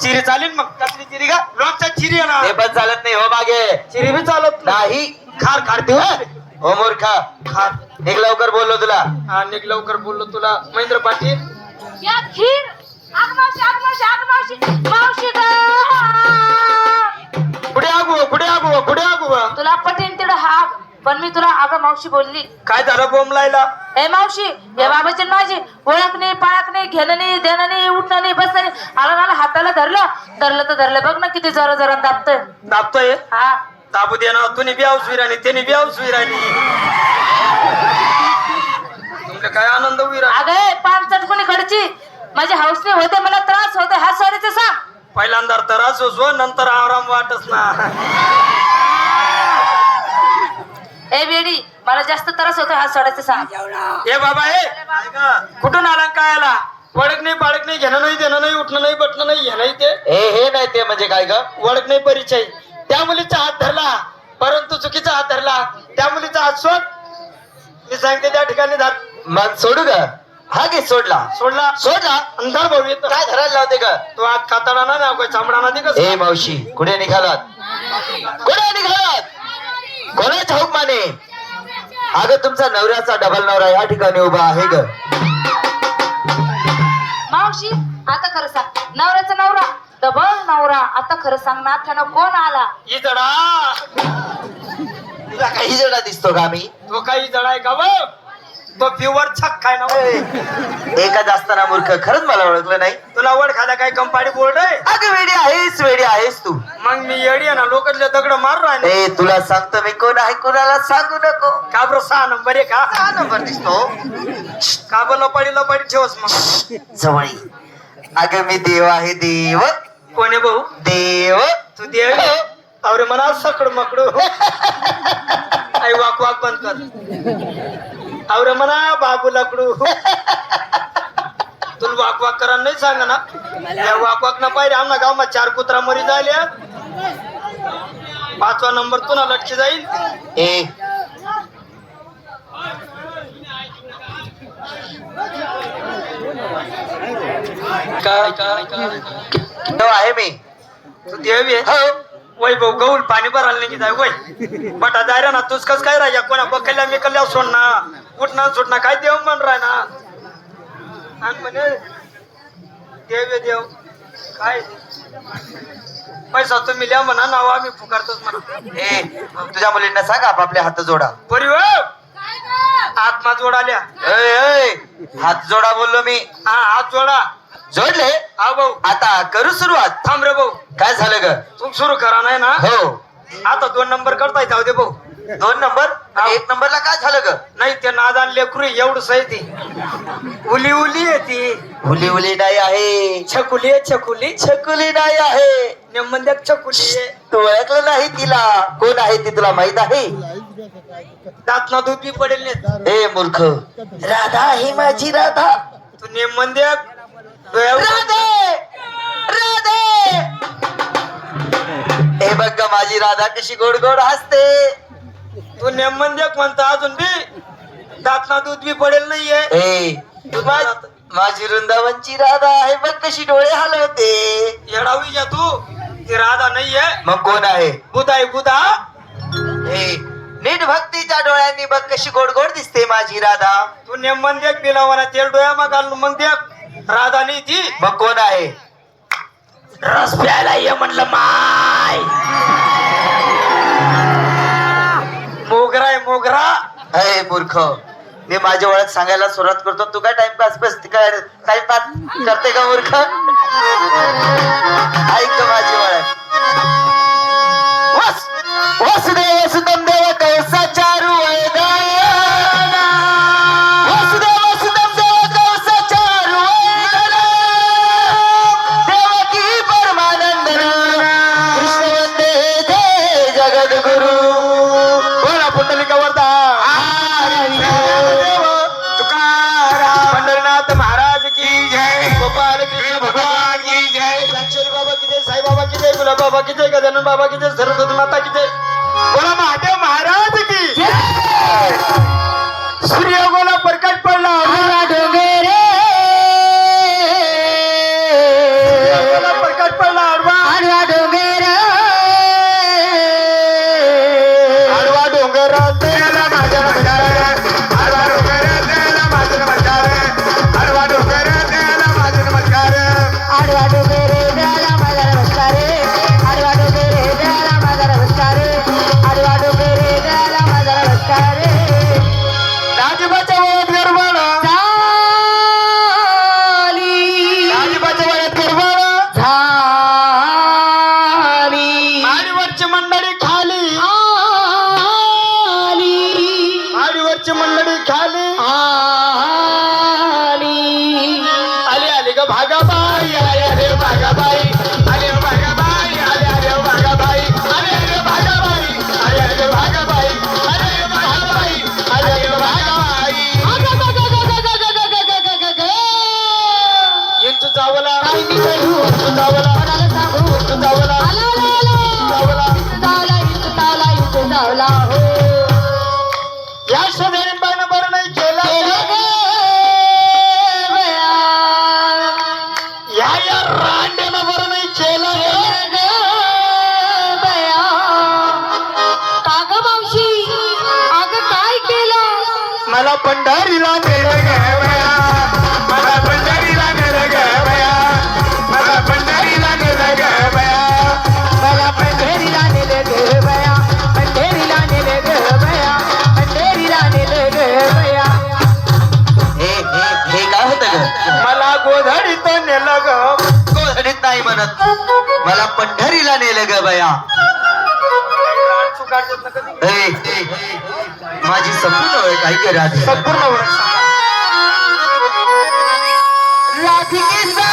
चिरी चालेल मग कसली चिरी का लोकच्या चिरी आहे ना हे पण चालत नाही हो मागे चिरी बी चालत नाही खार खार देऊ हो मूर्खा खार निघ लवकर बोललो तुला हा निघ लवकर बोललो तुला महेंद्र पाटील या खीर आगमावशी आगमावशी आगमावशी मावशी ग पुढे आगू तुला पटेन तेवढं हाक पण मी तुला अगं मावशी बोलली काय झालं बोंब लायला ए मावशी या बाबाची माझी ओळख नाही पाळख नाही घेणं नाही देणं नाही उठणं नाही बसणं नाही आला हाताला धरलं तर धरलं बघ ना किती जोर जोरात दाबतोय दाबतोय हा दाबू दे ना तुम्ही बी सुईराणी त्याने बी सुईराणी तुमला काय आनंद विरा अगं पाच कोणी कडची माझी हौस नाही होते मला त्रास होते हा सॉरीच सांग पहिल्यांदा त्रास होतो नंतर आराम वाटच ना ए बेडी मला जास्त त्रास होतो हा सोडायचं सांग ए बाबा हे कुठून आला काय आला वडक नाही पाळक नाही घेणं नाही देणं नाही उठणं नाही बटणं नाही हे नाही ते हे नाही ते म्हणजे काय ग वडक नाही परिचय त्या मुलीचा हात धरला परंतु चुकीचा हात धरला त्या मुलीचा हात सोड मी सांगते त्या ठिकाणी धार मग सोडू ग हा घे सोडला सोडला अंधार भाऊ येतो काय धरायला लावते ग तो हात खाताडा ना काय चामडा ना दे ए मावशी कुठे निघालात कोणाच हौक माने अगं तुमचा नवऱ्याचा डबल नवरा या ठिकाणी उभा आहे ग मावशी आता खरं सांग नवऱ्याचा नवरा डबल नवरा आता खरं सांग नाथ्यानं कोण आला ही जडा तुला काही जणा दिसतो का मी तो काही जडा आहे का व तो प्युअर छक काय ना एका असताना मूर्ख खरंच मला ओळखलं नाही तुला वड खाला काय कंपाडी बोर्ड आहे अगं वेडी आहेस तू मग मी येडी आहे ना लोकांच्या दगड मार राहिले ए तुला सांगतो मी कोण आहे कोणाला सांगू नको का बरं 6 नंबर आहे का हा नंबर दिसतो का बरं लपाडी ठेवस मग जवळी अगं मी देव आहे देव कोणी भाऊ देव तू देव अरे म्हणा सकड मकडू आई वाक वाक बंद कर अरे म्हणा बाबू लकडू तुला वाक वाक करा नाही सांगा ना या वाक वाक ना पाहिजे आमना गावमा 4 कुत्रा मरी झाल्या 5वा नंबर तुला लटकी जाईल ए तो आहे मी तू देवी आहे हो वय भाऊ गौल पाणी भरायला नाही जाय वय बटा जायरा ना तूच कस काय राजा कोणा बकल्या मी कल्या सोड ना उठणं सुटणं काय देव म्हण राय ना आणि म्हणे देव देव काय पैसा तुम्ही लिहा म्हणा नाव आम्ही पुकारतोच म्हणा ए तुझ्या मुलींना सांग आपापले हात जोडा परी आत्मा जोडाल्या हात जोडा बोललो मी हा हात जोडा जोडले हा भाऊ आता करू सुरुवात थांब रे भाऊ काय झालं ग तू सुरू करा नाही ना हो आता 2 नंबर करता जाऊ दे भाऊ 2 नंबर आणि 1 नंबरला काय झालं ग नाही ते नादान लेकरू एवढं सही ती उली उली आहे ती उली उली नाही आहे छकुली आहे छकुली छकुली नाही आहे नेमंद्यात छकुली आहे तू ओळखलं नाही तिला कोण आहे ती तुला माहित आहे दातना दूध बी पडेल नाही ए मूर्ख राधा ही माझी राधा तू नेमंद्यात राधे राधे हे बघ ग माझी राधा कशी गोड गोड हसते तू नेमंद्यात म्हणता अजून बी दातना दूध बी पडेल नाहीये ए माझी वृंदावनची राधा आहे बघ कशी डोळे हलवते येडावी या तू ती राधा नाहीये मग कोण आहे बुधा आहे बुधा ए नीट भक्तीच्या डोळ्यांनी बघ कशी गोड गोड दिसते माझी राधा तू नेमंद्यात बिलावाना तेल डोया मग घालून मग द्या राधा नाही ती मग कोण आहे रस प्यायला ये म्हणलं माय मोगरा आहे मोगरा अरे मूर्ख मी माझी ओळख सांगायला सुरुवात करतो तू काय टाइमपास टाइमपास करते का मूर्ख ऐक माझी ओळख वसुदेव सुतम देव कौसा चारू वसुदेव सुतम देव कौसा चारू देवकी परमानंदन कृष्ण वंदे जय जगद्गुरु बोला पुंडलिका वरदा पंढरीनाथ महाराज की जय गोपाल कृष्ण भगवान की जय लक्ष्मी बाबा की जय साई बाबा की जय गुलाब बाबा की जय गजानन बाबा की जय सरस्वती माता की जय बोला महादेव महाराज की जय सूर्य गोला प्रकाश पडला डोंगरे प्रकाश पडला रांडेनं बरं नाही केलं काग मावशी अगं काय केलं मला पंढरीला नेलं ग बया, मला पंढरीला नेलं ग बया, मला पंढरीला नेलं ग बया, मला पंढरीला नेलं ग बया, पंढरीला नेलं ग बया, पंढरीला नेलं ग बया. हे काय होतं ग? मला गोधडीत नेलं ग. गोधडीत नाही म्हणत, मला पंढरीला नेलं ग बया. ए, माझी संपूर्ण ओळख काय करा संपूर्ण ओळख सांगा. राधिकेचा